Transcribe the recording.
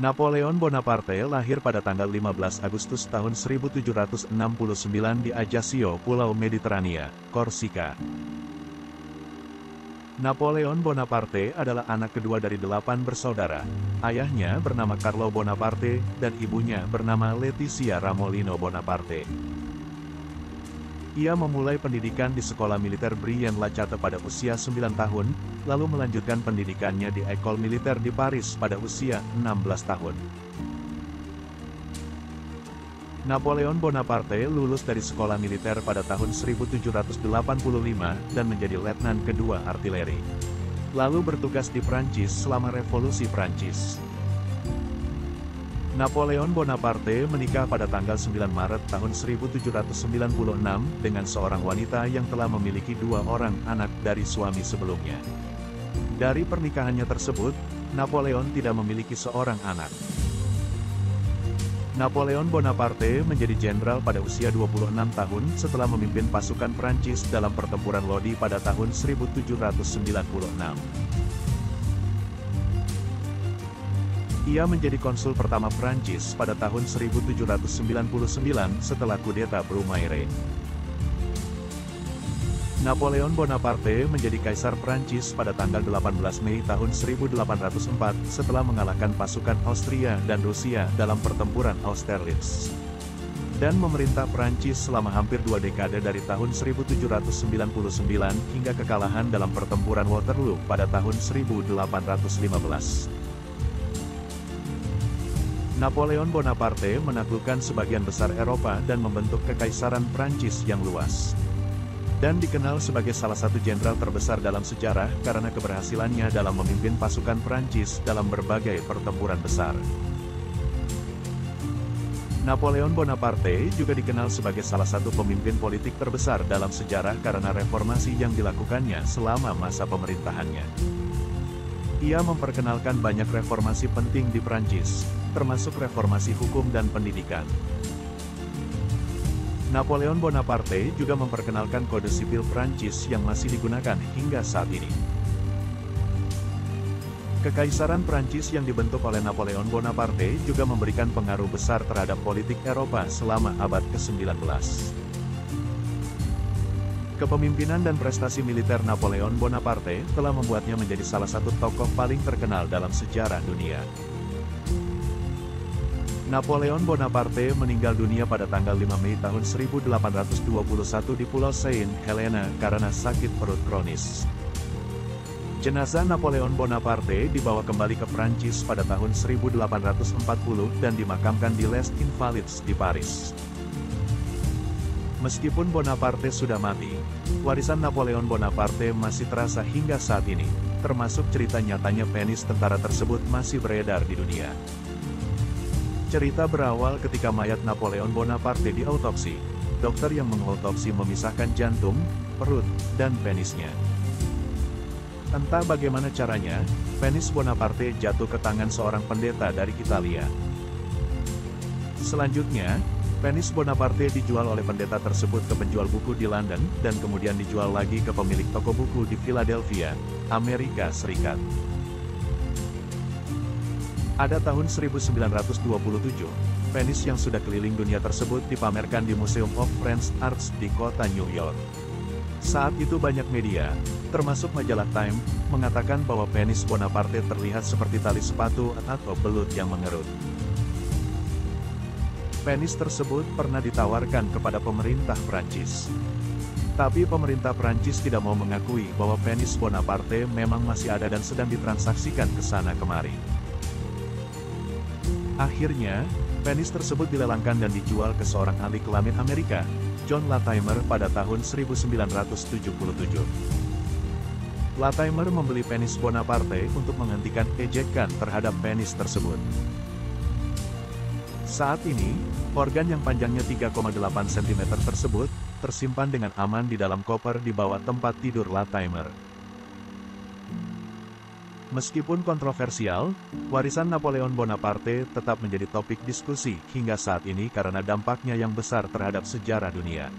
Napoleon Bonaparte lahir pada tanggal 15 Agustus tahun 1769 di Ajaccio, Pulau Mediterania, Korsika. Napoleon Bonaparte adalah anak kedua dari 8 bersaudara. Ayahnya bernama Carlo Bonaparte, dan ibunya bernama Letizia Ramolino Bonaparte. Ia memulai pendidikan di Sekolah Militer Brienne La Châtre pada usia 9 tahun, lalu melanjutkan pendidikannya di École Militaire di Paris pada usia 16 tahun. Napoleon Bonaparte lulus dari sekolah militer pada tahun 1785 dan menjadi letnan kedua artileri. Lalu bertugas di Prancis selama Revolusi Prancis. Napoleon Bonaparte menikah pada tanggal 9 Maret tahun 1796 dengan seorang wanita yang telah memiliki 2 orang anak dari suami sebelumnya. Dari pernikahannya tersebut, Napoleon tidak memiliki seorang anak. Napoleon Bonaparte menjadi jenderal pada usia 26 tahun setelah memimpin pasukan Prancis dalam pertempuran Lodi pada tahun 1796. Ia menjadi konsul pertama Prancis pada tahun 1799 setelah kudeta Brumaire. Napoleon Bonaparte menjadi kaisar Prancis pada tanggal 18 Mei tahun 1804 setelah mengalahkan pasukan Austria dan Rusia dalam pertempuran Austerlitz. Dan memerintah Prancis selama hampir 2 dekade dari tahun 1799 hingga kekalahan dalam pertempuran Waterloo pada tahun 1815. Napoleon Bonaparte menaklukkan sebagian besar Eropa dan membentuk kekaisaran Prancis yang luas. Dan dikenal sebagai salah satu jenderal terbesar dalam sejarah karena keberhasilannya dalam memimpin pasukan Prancis dalam berbagai pertempuran besar. Napoleon Bonaparte juga dikenal sebagai salah satu pemimpin politik terbesar dalam sejarah karena reformasi yang dilakukannya selama masa pemerintahannya. Ia memperkenalkan banyak reformasi penting di Prancis, termasuk reformasi hukum dan pendidikan. Napoleon Bonaparte juga memperkenalkan kode sipil Prancis yang masih digunakan hingga saat ini. Kekaisaran Prancis yang dibentuk oleh Napoleon Bonaparte juga memberikan pengaruh besar terhadap politik Eropa selama abad ke-19. Kepemimpinan dan prestasi militer Napoleon Bonaparte telah membuatnya menjadi salah satu tokoh paling terkenal dalam sejarah dunia. Napoleon Bonaparte meninggal dunia pada tanggal 5 Mei tahun 1821 di Pulau Saint Helena karena sakit perut kronis. Jenazah Napoleon Bonaparte dibawa kembali ke Prancis pada tahun 1840 dan dimakamkan di Les Invalides di Paris. Meskipun Bonaparte sudah mati, warisan Napoleon Bonaparte masih terasa hingga saat ini, termasuk cerita nyatanya penis tentara tersebut masih beredar di dunia. Cerita berawal ketika mayat Napoleon Bonaparte diautopsi. Dokter yang mengautopsi memisahkan jantung, perut, dan penisnya. Entah bagaimana caranya, penis Bonaparte jatuh ke tangan seorang pendeta dari Italia. Selanjutnya, penis Bonaparte dijual oleh pendeta tersebut ke penjual buku di London, dan kemudian dijual lagi ke pemilik toko buku di Philadelphia, Amerika Serikat. Pada tahun 1927, penis yang sudah keliling dunia tersebut dipamerkan di Museum of French Arts di kota New York. Saat itu banyak media, termasuk majalah Time, mengatakan bahwa penis Bonaparte terlihat seperti tali sepatu atau belut yang mengerut. Penis tersebut pernah ditawarkan kepada pemerintah Prancis. Tapi pemerintah Prancis tidak mau mengakui bahwa penis Bonaparte memang masih ada dan sedang ditransaksikan ke sana kemari. Akhirnya, penis tersebut dilelangkan dan dijual ke seorang ahli kelamin Amerika, John Latimer pada tahun 1977. Latimer membeli penis Bonaparte untuk menghentikan ejekan terhadap penis tersebut. Saat ini, organ yang panjangnya 3,8 cm tersebut, tersimpan dengan aman di dalam koper di bawah tempat tidur Latimer. Meskipun kontroversial, warisan Napoleon Bonaparte tetap menjadi topik diskusi hingga saat ini karena dampaknya yang besar terhadap sejarah dunia.